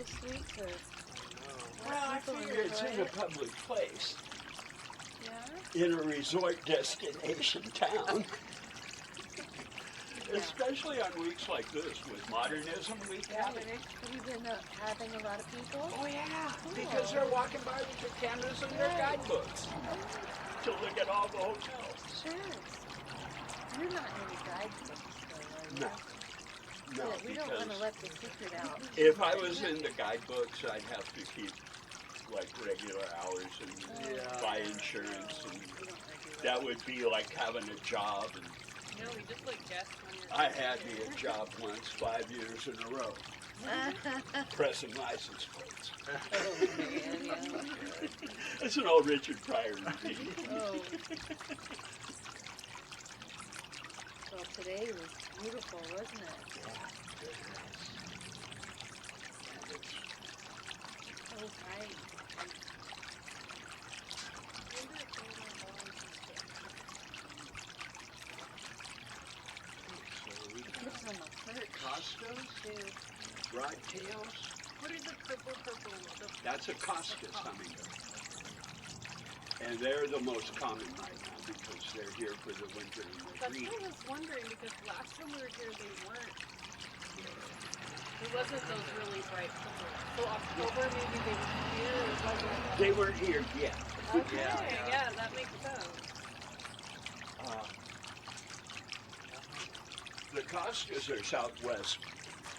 so sweet to Well, I have people figure it's in a enjoy it. public place, Yeah? in a resort destination town. Yeah. Especially on weeks like this with Modernism Week happening. Have you been having a lot of people? Oh yeah, Cool. because they're walking by with their cameras and their Right. guidebooks to look at all the hotels. Sure. You're not in any guidebooks, though, are you? No, Yeah, we don't want to because let the secret out. if I was in the guidebooks, I'd have to keep like regular hours and buy insurance, and You don't want to do that would be like having a job. And No, we just like guess when you're. I had me a job once, 5 years in a row, that. pressing license plates. Oh, man, yeah. That's an old Richard Pryor routine. Oh. Well, today was beautiful, wasn't it? Yeah, very nice. And it's Oh, right. It's on the perch, Costas, too. broadtails. What is the purple? That's a Costas hummingbird. And they're the most common right now because they're here for the winter and the That's breeding. what I was wondering because last time we were here they weren't. It wasn't those really bright colors. So October maybe they were here or wasn't. They weren't here yet. Okay, yeah, that makes sense. The Costas are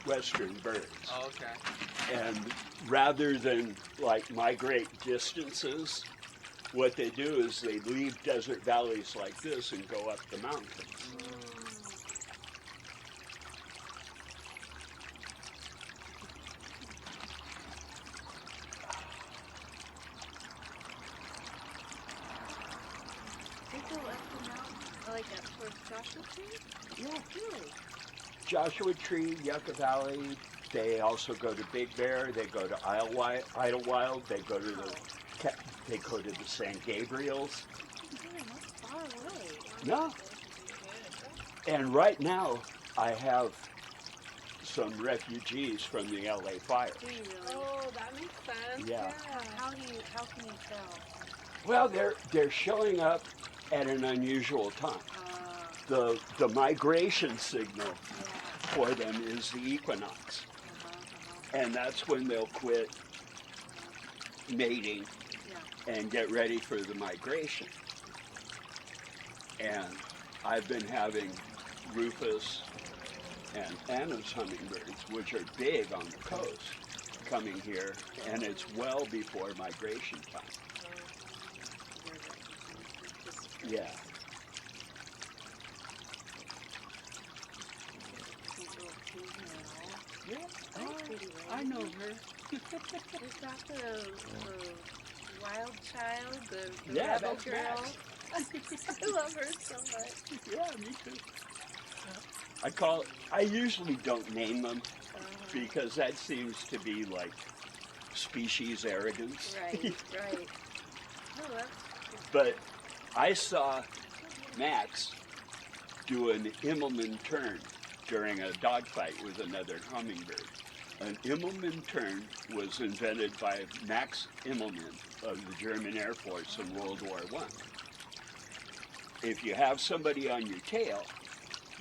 western birds. Oh, okay. And rather than like migrate distances, what they do is they leave desert valleys like this and go up the mountains. They go up the mountain, like up towards Joshua Tree? Yeah. Really? Joshua Tree, Yucca Valley. They also go to Big Bear. They go to Idlewild. They go to the San Gabriels. Yeah, that's far away. No. And right now, I have some refugees from the LA fire. Do you really? Oh, that makes sense. Yeah. How can you tell? Well, they're showing up at an unusual time. The migration signal for them is the equinox, and that's when they'll quit mating and get ready for the migration. And I've been having Rufus and Anna's hummingbirds, which are big on the coast, coming here, and it's well before migration time. Yeah. Yeah. Oh, I know her. Is that the wild child, the Yeah, rebel that's girl? Max. I love her so much. Yeah, me too. I usually don't name them because that seems to be like species arrogance. Right, right. No, that's But I saw Max do an Immelman turn during a dogfight with another hummingbird. An Immelman turn was invented by Max Immelman of the German Air Force in World War I. If you have somebody on your tail,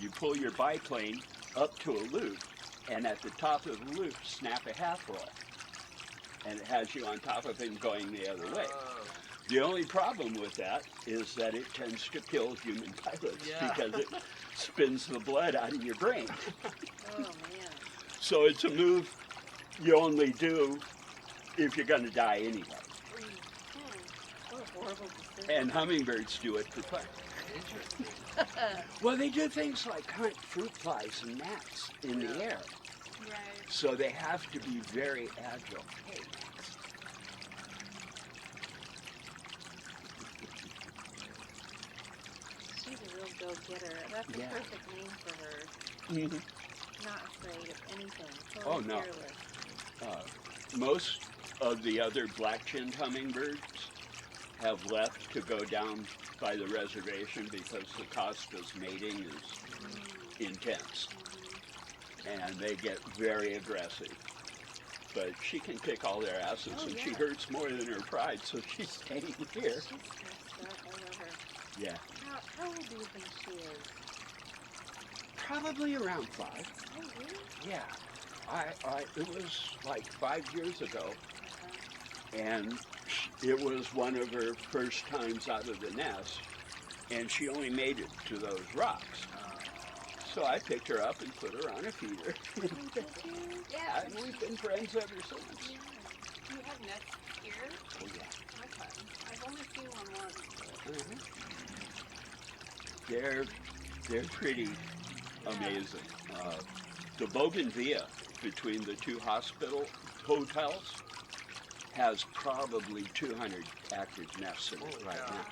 you pull your biplane up to a loop, and at the top of the loop, snap a half roll. And it has you on top of him going the other way. The only problem with that is that it tends to kill human pilots because it spins the blood out of your brain. oh man. So it's a move you only do if you're going to die anyway. What a horrible decision. And hummingbirds do it for fun. Interesting. Well, they do things like hunt fruit flies and gnats in the air. Right. So they have to be very agile. Hey, Max. She's a real go-getter. That's the Yeah. perfect name for her. Mhm. Not afraid of anything. Oh, Totally no. fearless. Most of the other black-chinned hummingbirds have left to go down by the reservation because the Costas mating is intense. And they get very aggressive. but she can kick all their asses, Oh, and she yeah. hurts more than her pride, so she's staying here. She's messed up. I love her. Yeah, How old do you think she is? probably around 5. Oh, really? Yeah, it was like 5 years ago, Uh-huh. and it was one of her first times out of the nest, and she only made it to those rocks. So I picked her up and put her on a feeder. Oh, did you? Yeah, and we've been friends ever since. Yeah. Do you have nests here? Oh, yeah. Okay. I've only seen one once. Mhm. They're pretty amazing. The Bougainvillea between the two hospital hotels has probably 200 active nests in it right now.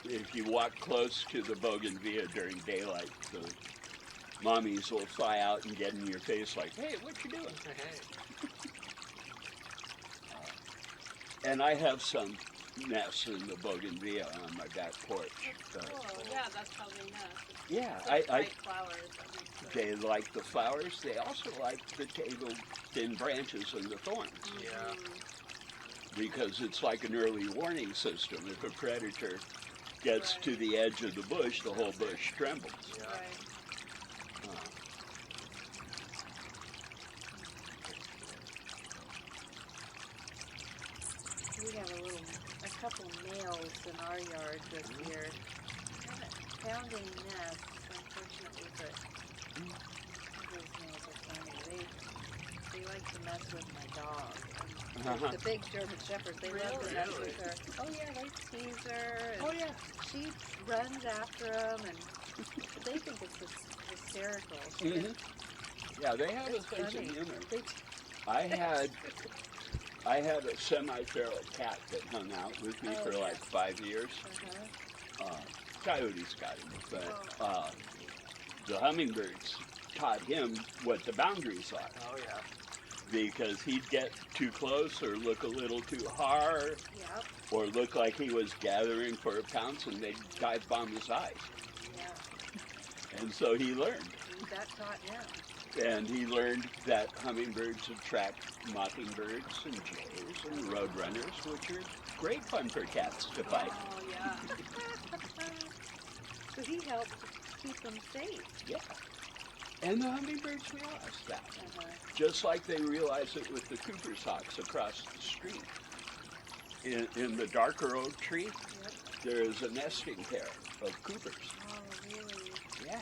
If you walk close to the Bougainvillea during daylight, the mommies will fly out and get in your face like, "Hey, what you doing?" Hey. And I have some nests in the Bougainvillea on my back porch. Oh, yeah, that's how they nest. Yeah, It's I bright flowers. That makes sense. they like the flowers. They also like the tangled thin branches and the thorns Yeah. because it's like an early warning system. If a predator gets Right. to the edge of the bush, the whole bush trembles. Yeah. Right. Uh, We have a couple males in our yard this year. Haven't found any nests, unfortunately, but those males are funny. They like to mess with my dog. And the big German shepherds, they love to mess with her. Oh yeah, they tease her. And oh yeah. she runs after them, and they think it's hysterical. Mhm. Yeah, they have a It's sense funny. of humor. They I had a semi-feral cat that hung out with me Oh, for yeah. like 5 years. Coyotes got him, but the hummingbirds taught him what the boundaries are, Oh yeah. because he'd get too close or look a little too hard Yep, or look like he was gathering for a pounce, and they'd dive bomb his eyes. yeah. And so he learned. That taught him. And he learned that hummingbirds attract mockingbirds and jays and roadrunners, which are great fun for cats to fight. Oh, yeah. So he helped keep them safe. Yeah. And the hummingbirds realized that. Uh-huh. Just like they realize it with the Cooper's hawks across the street. In the darker oak tree, Yep. there is a nesting pair of Coopers. Oh, really? Yeah.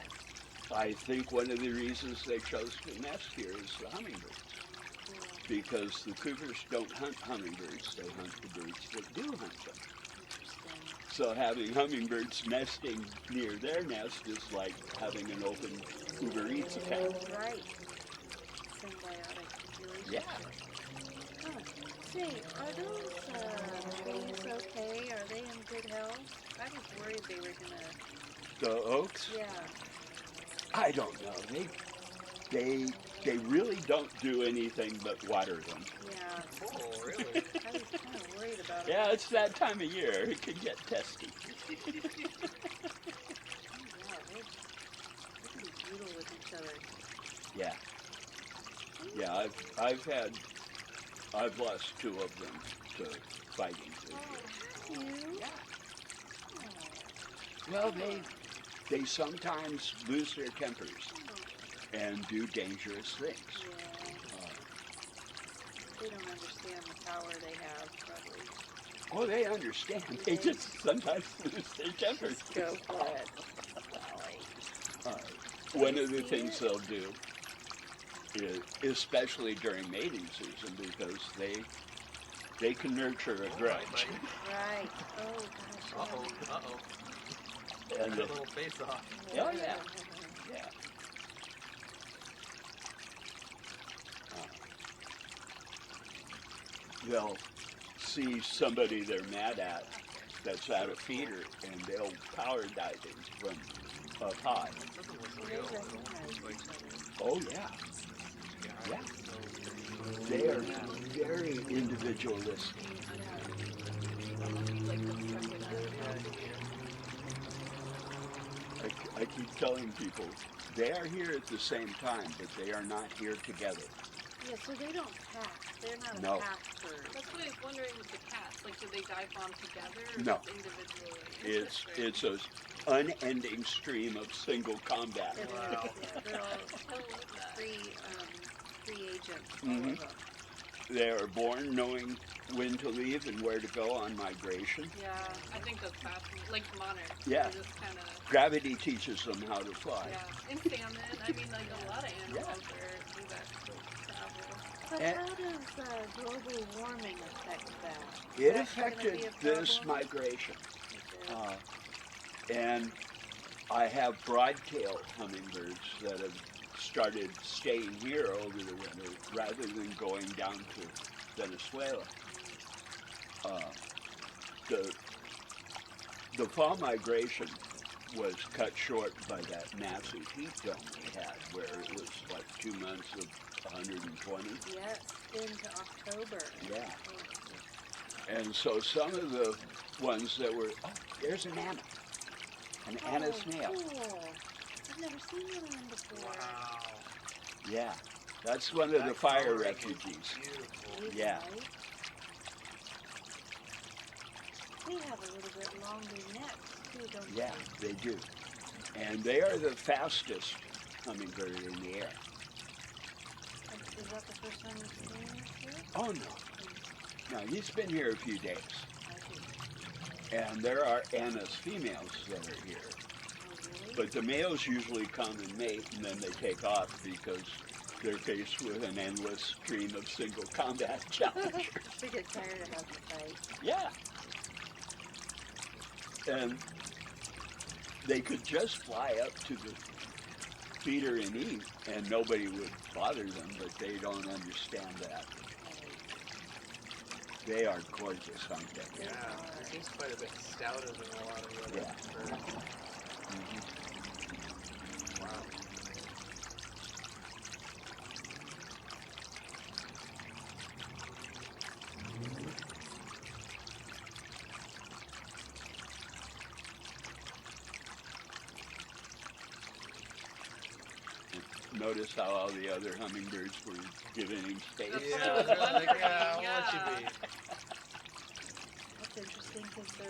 I think one of the reasons they chose to nest here is the hummingbirds. Cool. Because the Coopers don't hunt hummingbirds, they hunt the birds that do hunt them. Interesting. So having hummingbirds nesting near their nest is like having an open Uber Eats account. Right. Symbiotic relationship. Yeah. Huh. Say, are those trees okay? Are they in good health? I was worried they were gonna. The oaks, Yeah. I don't know. They really don't do anything but water them. Yeah. Oh really? I was kind of worried about it. Yeah, it's that time of year. It can get testy. Oh, yeah. They can be brutal with each other. Yeah. Yeah, I've lost 2 of them to fighting. Oh, you? Well, they sometimes lose their tempers and do dangerous things. Yeah. They don't understand the power they have, probably. Oh, they understand. They just sometimes lose their tempers. Go for it. One of the things they'll do, especially during mating season, because they can nurture a grudge. Right. Oh, gosh. Uh-oh. yeah. Uh-oh. And A the- little face off. Oh, yeah. Yeah. They'll see somebody they're mad at that's at a feeder, and they'll power dive in from up high. Doesn't look They real. recognize It's like, each other. Oh yeah, yeah. yeah. They are very individualistic. I keep telling people they are here at the same time, but they are not here together. Yeah, so they don't pack. They're not No. a pack bird. That's what I was wondering with the cats. Like, do they dive bomb together or No. just individually? It's Interesting. it's a unending stream of single combat. It is, Wow. yeah, they're all I love that. free agents, all Mhm. of them. They are born knowing when to leave and where to go on migration. Yeah, I think that's fascinating. Like monarchs. Yeah. They just kind of, Gravity teaches them how to fly. yeah. And salmon. I mean, like a lot of animals do that travel. So And- how does global warming affect that? It That's gonna affected be a this problem? migration. It is. And I have broadtail hummingbirds that have started staying here over the winter rather than going down to Venezuela. The fall migration was cut short by that massive heat dome we had, where it was like 2 months of 120. Yes, into October. Yeah. And so some of the ones that were, oh, there's an Anna. An Anna snail. Cool. I've never seen one before. Wow. Yeah. That's one of the That fire coloring is refugees. Beautiful. Really Yeah. nice. They have a little bit longer necks too, don't Yeah, they do. And they are the fastest hummingbird in the air. they? Is that the first time you've seen this here? Oh, no. No, he's been here a few days. I see. And there are Anna's females that are here. Oh, really? But the males usually come and mate, and then they take off because they're faced with an endless stream of single combat challengers. They get tired of having to fight. Yeah. And they could just fly up to the feeder and eat, and nobody would bother them, but they don't understand that. They are gorgeous, aren't they? Yeah. It seems quite a bit stouter than a lot of the other Yeah. birds. Wow. Notice how all the other hummingbirds were giving him space. That's Yeah, what I was they're like, wondering, yeah, I want yeah. you to be. That's interesting because they're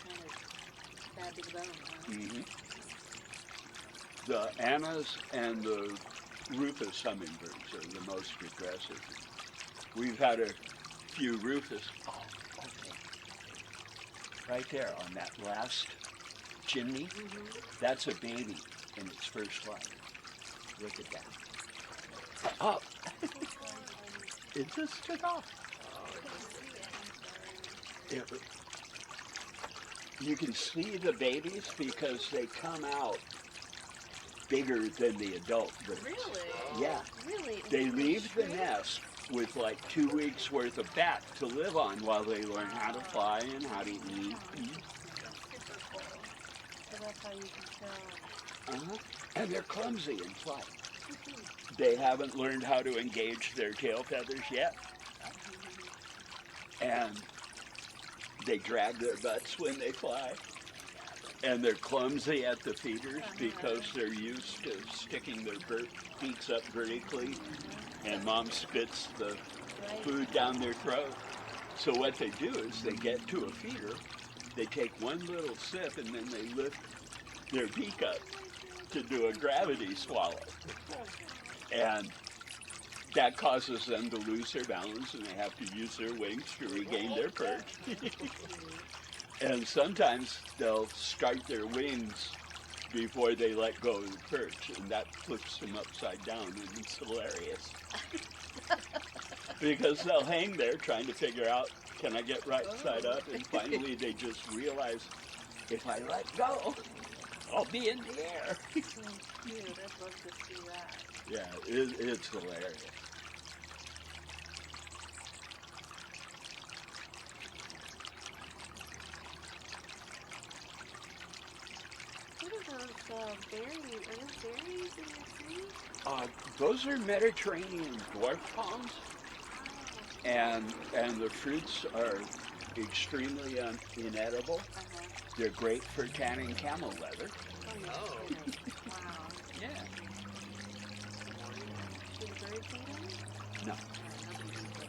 kind of bad to the bone. Huh? hmm The Annas and the Rufus hummingbirds are the most aggressive. We've had a few Rufus. Oh, okay. Right there on that last chimney, that's a baby in its first life. Look at that. Oh, it just took off. It- you can see the babies because they come out bigger than the adult birds. Really? Yeah. Really? They leave the nest with like 2 weeks worth of fat to live on while they learn how to fly and how to eat. Super cool. So that's how you can tell. Uh-huh. And they're clumsy in flight. They haven't learned how to engage their tail feathers yet. And they drag their butts when they fly. And they're clumsy at the feeders because they're used to sticking their beaks up vertically. And mom spits the Right? food down their throat. So what they do is they get to a feeder, they take one little sip, and then they lift their beak up to do a gravity swallow. And that causes them to lose their balance, and they have to use their wings to regain their perch. And sometimes they'll start their wings before they let go of the perch, and that flips them upside down, and it's hilarious. Because they'll hang there trying to figure out, can I get right side up? And finally they just realize, if I let go, I'll be in the air. Cute. I'd love to see that. Yeah, it's hilarious. What are those berries? Are those berries in your tree? Those are Mediterranean dwarf palms, and the fruits are extremely inedible. They're great for tanning camel leather. Oh, Oh. goodness. Wow. Yeah. No. Nothing eats them.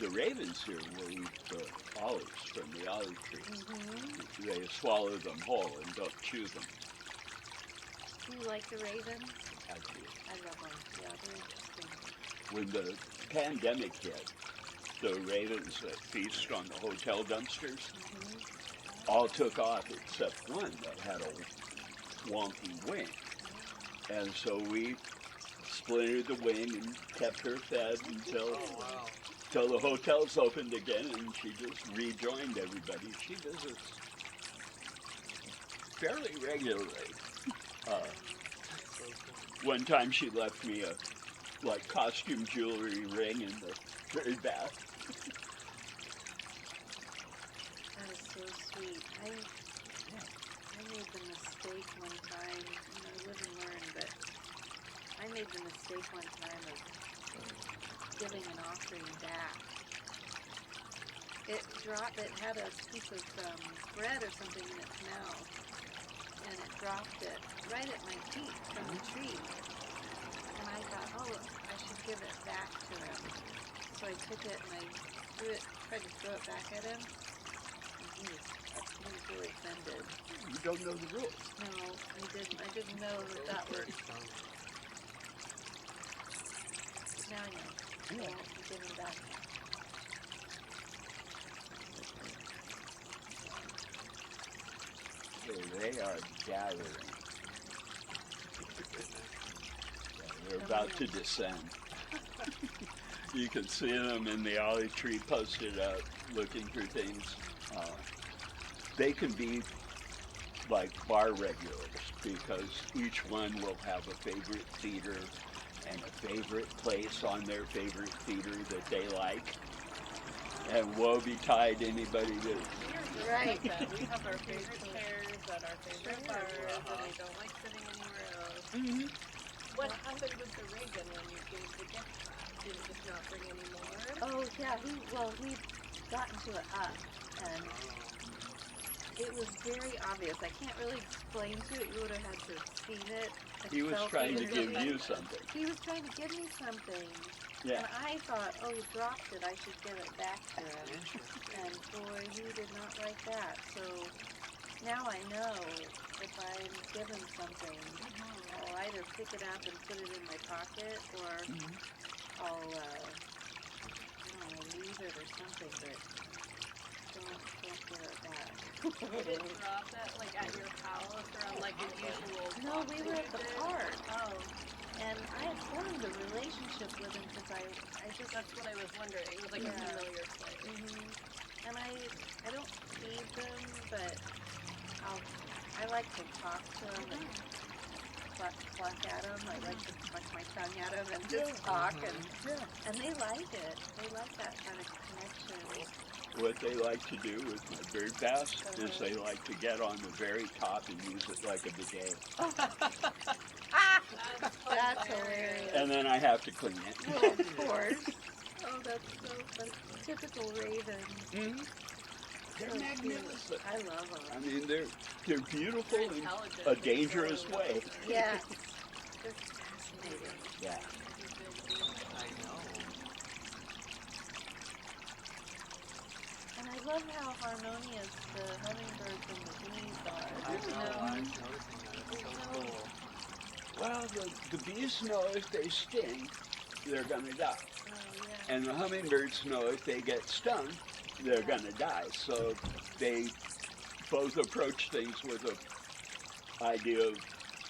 The ravens here will eat the olives from the olive tree. Mm-hmm. They swallow them whole and don't chew them. Do you like the ravens? I do. I love them. Yeah, they're interesting. When the pandemic hit, the ravens that feast on the hotel dumpsters Mm-hmm. all took off except one that had a wonky wing. And so we splintered the wing and kept her fed until Oh, wow. the hotels opened again, and she just rejoined everybody. She visits fairly regularly. So cool. One time she left me a costume jewelry ring in the very bath. That is so sweet. I made the mistake one time, live and learn, but I made the mistake one time of giving an offering back. It had a piece of bread or something in its mouth, and it dropped it right at my feet from the tree. And I thought, oh, I should give it back to him. So I took it and I tried to throw it back at him. He was really offended. You don't know the rules. No, I didn't know that worked. Now I know. So Yeah. I'll give him back. So they are gathering. They're about to descend. You can see them in the olive tree posted up looking for things. They can be like bar regulars because each one will have a favorite feeder and a favorite place on their favorite feeder that they like. And woe betide anybody that Right. Like that. We have our favorite chairs at our favorite bars, and we don't like sitting anywhere else. What happened with the Reagan when you gave the gift back? Did it just not bring any more? Oh, yeah. He'd gotten to it up, and it was very obvious. I can't really explain to it. You would have had to have seen it. he was Felt trying to was give really- you something. He was trying to give me something. Yeah. And I thought, oh, he dropped it. I should give it back to him. Interesting. And boy, he did not like that. So now I know if I'm given something, I'll either pick it up and put it in my pocket, or I'll leave it or something. But don't give it back. You didn't drop that like at your house or on like a usual? No, we were at the park, Oh, and I had formed a relationship with him because I just that's what I was wondering. It was like a Yeah. familiar place. And I don't feed them, but I like to talk to them and pluck at them. I like to pluck my tongue at them and just talk, and they like it. They like that kind of connection. What they like to do with my bird bass is they like to get on the very top and use it like a bidet. That's hilarious. And then I have to clean it. Oh, of course. Oh, that's so funny. Typical raven. They're So magnificent. cute. I love them. I mean, they're beautiful Very in intelligent. a dangerous way. Yeah. They're fascinating. Yeah. I know. And I love how harmonious the hummingbirds and the bees are. I know. I You was noticing that. It's so know. cool. Well, the bees know if they sting, they're going to die. Oh, yeah. And the hummingbirds know if they get stung, they're going to die. So they both approach things with a idea of,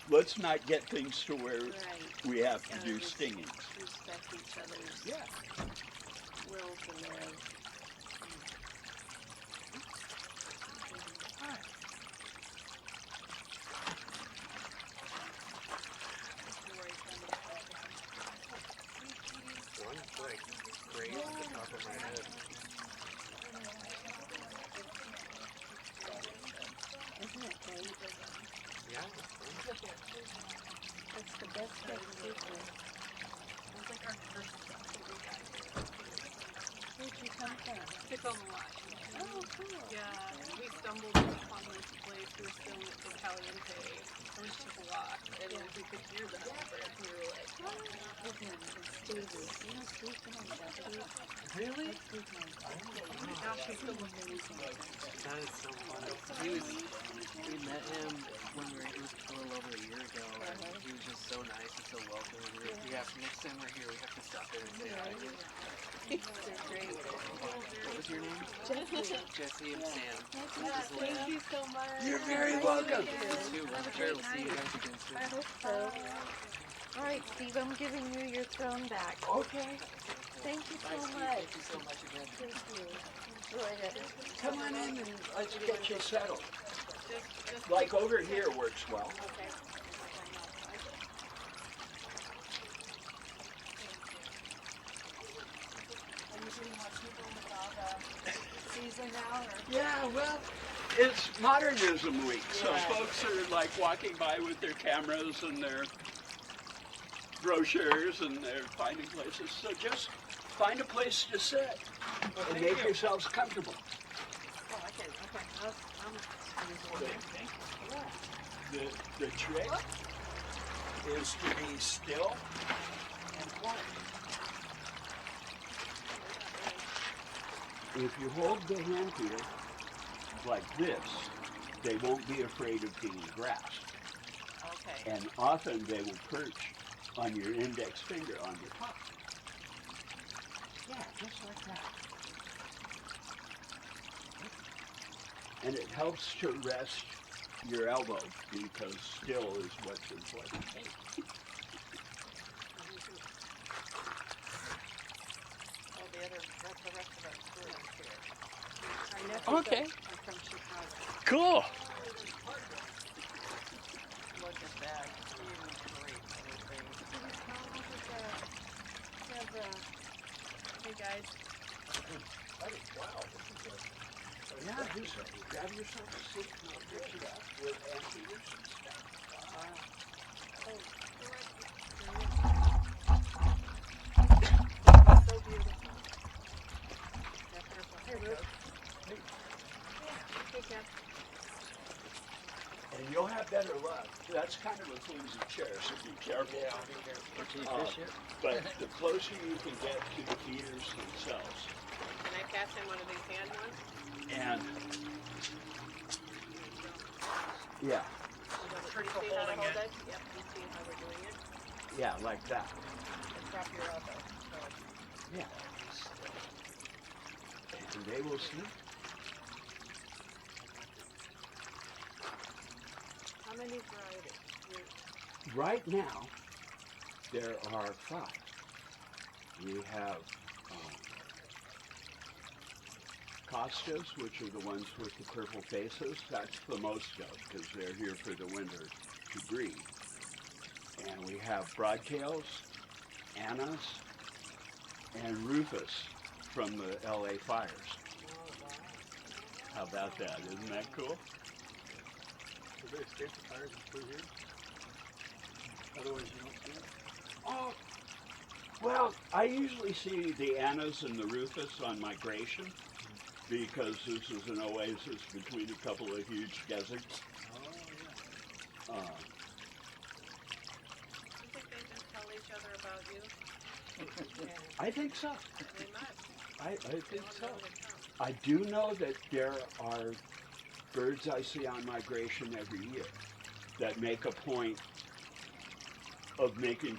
let's not get things to where Right. we have to Yeah, do just stingings. Respect each other's Yeah. will to live. One's like great at the top of my head. Isn't it great? Yeah. It's the best kept secret. It's like our first step that we got. Where'd you come from? Tacoma, Washington. Oh, cool. Yeah, we stumbled upon this place, we were still in Caliente. It was just locked, and we could hear the hummingbirds. We were like, His name is Stevie. You know Steve from the deputy? Really? Steve knows. oh my gosh, he's still looking at me. That is so funny. We met him when it was a little over a year ago, and he was just so nice and so welcoming. Next time we're here, we have to stop in and say hi. They're great. What was your name? Jesse and Sam. Thank you so much. You're very welcome. Too. I'm sure we'll see you guys again soon. I hope so. All right, Steve, I'm giving you your throne back. Okay. Thank you so much. Thank you so much again. Thank you. Enjoyed it. Come on in and let's get you settled. Just Like over here works well. okay. Are you getting more people in the season now, or? Yeah, well, it's Modernism Week, so folks are like walking by with their cameras and their brochures and they're finding places. So just find a place to sit and make yourselves comfortable. Oh, okay. The trick is to be still and quiet. If you hold the hand here like this, they won't be afraid of being grasped. Okay. And often they will perch on your index finger on your top. Yeah, just like that. And it helps to rest your elbow because still is what's important. Oh, that's the rest of our crew here. Our nephews Okay. are from Chicago. Cool. Look at that. He was great. Hey guys. Yeah, do so. Grab yourself a seat and I'll get you up with amphibians and stuff. So beautiful. Hey, Ruth. Hey, Kat. And you'll have better luck. That's kind of a flimsy chair, so be careful. Yeah, I'll be careful. Can you Uh, fish it? But the closer you can get to the feeders themselves, Can I pass him one of these hand ones? and yeah, You see how to hold it? Yep, you see how we're doing it? yeah, like that. And drop your elbow. Yeah. And they will sleep. How many varieties? Right now, there are 5. We have Costas, which are the ones with the purple faces. That's the most of because they're here for the winter to breed. And we have broadtails, Annas, and Rufus from the LA fires. How about that? Isn't that cool? Did they escape the fires and flew here? Otherwise you don't see them? Oh, well, I usually see the Annas and the Rufus on migration because this is an oasis between a couple of huge deserts. Oh, Uh, You think they just tell each other about you? I think so. They must. I They think don't so. know to come. I do know that there are birds I see on migration every year that make a point of making